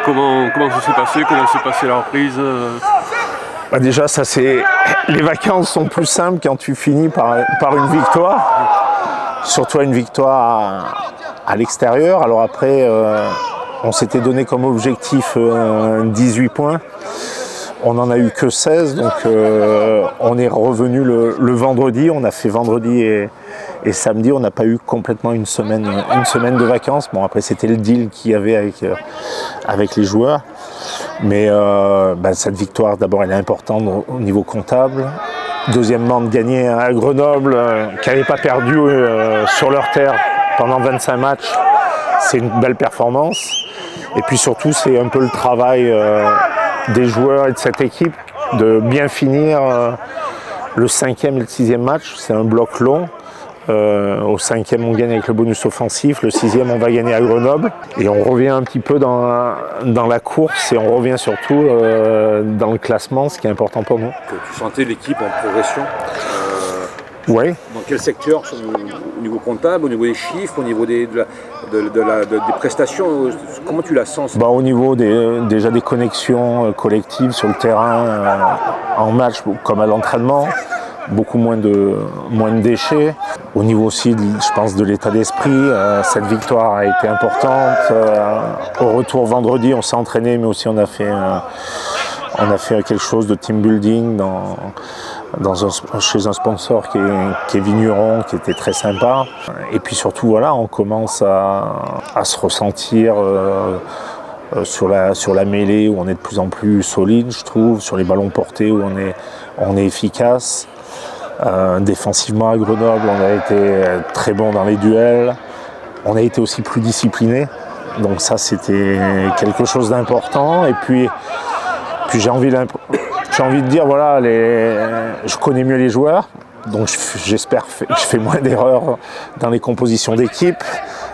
comment ça s'est passé? Comment s'est passée la reprise? Bah déjà, les vacances sont plus simples quand tu finis par une victoire, surtout une victoire à l'extérieur. Alors après, on s'était donné comme objectif 18 points. On n'en a eu que 16, donc on est revenu le vendredi. On a fait vendredi et samedi. On n'a pas eu complètement une semaine de vacances. Bon, après, c'était le deal qu'il y avait avec les joueurs. Mais cette victoire, d'abord, elle est importante au niveau comptable. Deuxièmement, de gagner à Grenoble, qui n'avait pas perdu sur leur terre pendant 25 matchs, c'est une belle performance. Et puis surtout, c'est un peu le travail des joueurs et de cette équipe de bien finir le 5e et le 6e match. C'est un bloc long. Au 5e, on gagne avec le bonus offensif. Le 6e, on va gagner à Grenoble. Et on revient un petit peu dans la course et on revient surtout dans le classement, ce qui est important pour nous. Tu sentais l'équipe en progression Oui. Dans quel secteur? Au niveau comptable, au niveau des chiffres, au niveau des prestations? Comment tu la sens? Au niveau déjà des connexions collectives sur le terrain, en match comme à l'entraînement. Beaucoup moins de déchets. Au niveau aussi, je pense, de l'état d'esprit, cette victoire a été importante. Au retour vendredi, on s'est entraîné, mais aussi on a fait quelque chose de team building chez un sponsor qui est Vigneron, qui était très sympa. Et puis surtout, voilà, on commence à se ressentir sur la mêlée, où on est de plus en plus solide, je trouve, sur les ballons portés, où on est efficace. Défensivement à Grenoble, on a été très bon dans les duels. On a été aussi plus discipliné. Donc ça, c'était quelque chose d'important. Et puis j'ai envie de dire, voilà, je connais mieux les joueurs. Donc j'espère que je fais moins d'erreurs dans les compositions d'équipe.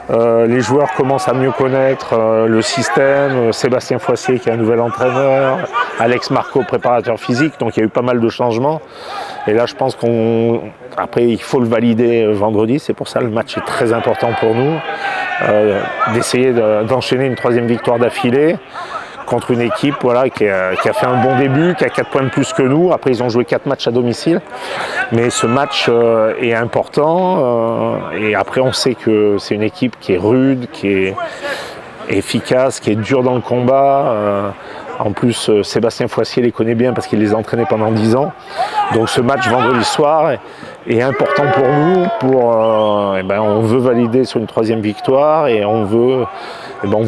Les joueurs commencent à mieux connaître le système. Sébastien Foissier qui est un nouvel entraîneur, Alex Marco, préparateur physique, donc il y a eu pas mal de changements. Et là, je pense après, il faut le valider vendredi. C'est pour ça que le match est très important pour nous, d'essayer d'enchaîner une 3e victoire d'affilée contre une équipe, voilà, qui a fait un bon début, qui a 4 points de plus que nous. Après, ils ont joué 4 matchs à domicile. Mais ce match est important. Et après, on sait que c'est une équipe qui est rude, qui est efficace, qui est dure dans le combat. En plus, Sébastien Foissier les connaît bien parce qu'il les a entraînés pendant 10 ans. Donc ce match vendredi soir est important pour nous. On veut valider sur une 3e victoire et on veut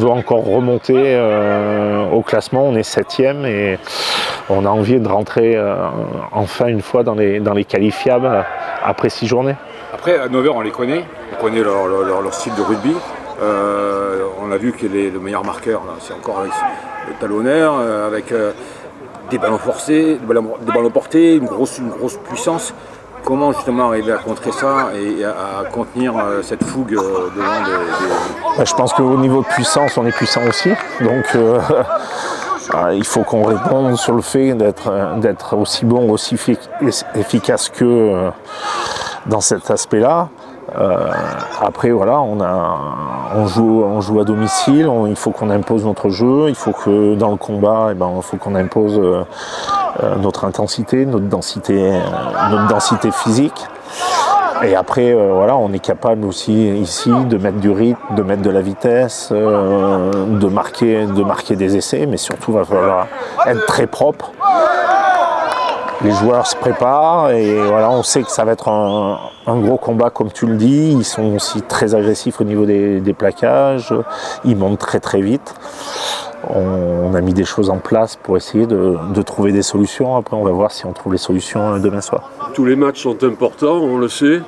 encore remonter au classement. On est 7e et on a envie de rentrer enfin une fois dans les qualifiables après 6 journées. Après, à Nevers, on les connaît. On connaît leur style de rugby. On a vu que le meilleur marqueur, c'est encore avec le talonneur, avec des ballons forcés, des ballons portés, une grosse puissance. Comment justement arriver à contrer ça et à contenir cette fougue devant des... Je pense qu'au niveau de puissance, on est puissant aussi. Donc il faut qu'on réponde sur le fait d'être aussi bon, aussi efficace qu'eux dans cet aspect-là. Après, voilà, on joue à domicile, il faut qu'on impose notre jeu, il faut que dans le combat, il faut qu'on impose notre intensité, notre densité physique. Et après, voilà, on est capable aussi ici de mettre du rythme, de mettre de la vitesse, de marquer des essais, mais surtout, il va falloir être très propre. Les joueurs se préparent et voilà, on sait que ça va être un gros combat comme tu le dis. Ils sont aussi très agressifs au niveau des plaquages, ils montent très très vite. On a mis des choses en place pour essayer de trouver des solutions. Après, on va voir si on trouve les solutions demain soir. Tous les matchs sont importants, on le sait.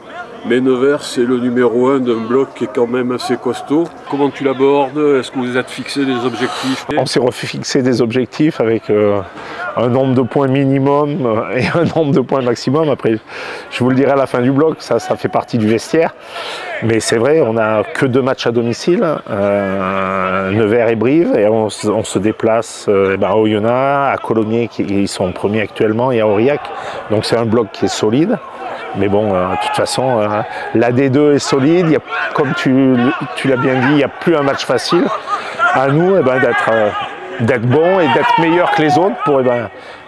Mais Nevers, c'est le numéro 1 d'un bloc qui est quand même assez costaud. Comment tu l'abordes? Est-ce que vous êtes fixé des objectifs? On s'est refixé des objectifs avec un nombre de points minimum et un nombre de points maximum. Après, je vous le dirai à la fin du bloc, ça fait partie du vestiaire. Mais c'est vrai, on n'a que 2 matchs à domicile, Nevers et Brive, et on se déplace à Oyonnax, à Colomiers, qui sont premiers actuellement, et à Aurillac. Donc c'est un bloc qui est solide. Mais bon, de toute façon, la D2 est solide. Comme tu l'as bien dit, il n'y a plus un match facile. À nous d'être d'être bon et d'être meilleur que les autres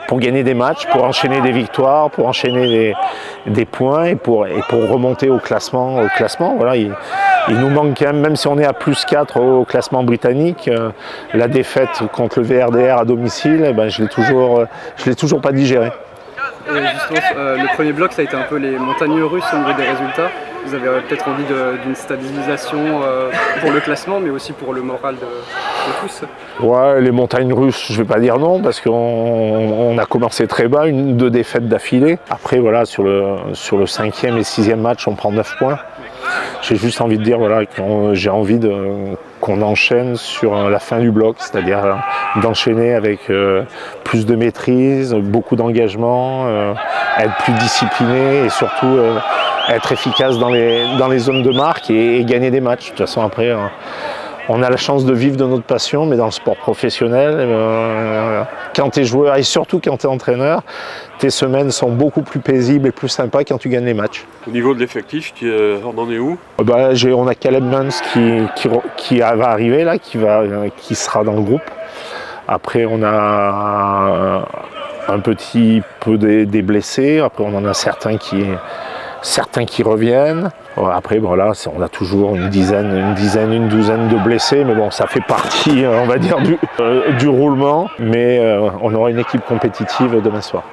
pour gagner des matchs, pour enchaîner des victoires, pour enchaîner des points et pour remonter au classement. Voilà, il nous manque quand même si on est à +4 au classement britannique, la défaite contre le VRDR à domicile, eh ben, je l'ai toujours pas digéré. Et justement, le premier bloc, ça a été un peu les montagnes russes au niveau des résultats. Vous avez peut-être envie d'une stabilisation pour le classement, mais aussi pour le moral de tous. Ouais, les montagnes russes, je vais pas dire non, parce qu'on a commencé très bas, 2 défaites d'affilée. Après, voilà, sur le 5e et 6e match, on prend 9 points. J'ai juste envie de dire voilà, que j'ai envie qu'on enchaîne sur la fin du bloc, c'est-à-dire d'enchaîner avec plus de maîtrise, beaucoup d'engagement, être plus discipliné et surtout être efficace dans les zones de marque et gagner des matchs. De toute façon, après, on a la chance de vivre de notre passion, mais dans le sport professionnel, quand tu es joueur et surtout quand tu es entraîneur, tes semaines sont beaucoup plus paisibles et plus sympas quand tu gagnes les matchs. Au niveau de l'effectif, on en est où? On a Caleb Muns qui va arriver là, qui sera dans le groupe. Après, on a un petit peu des blessés. Après, on en a certains qui reviennent. Après, voilà, on a toujours une douzaine de blessés, mais bon, ça fait partie, on va dire, du roulement. Mais on aura une équipe compétitive demain soir.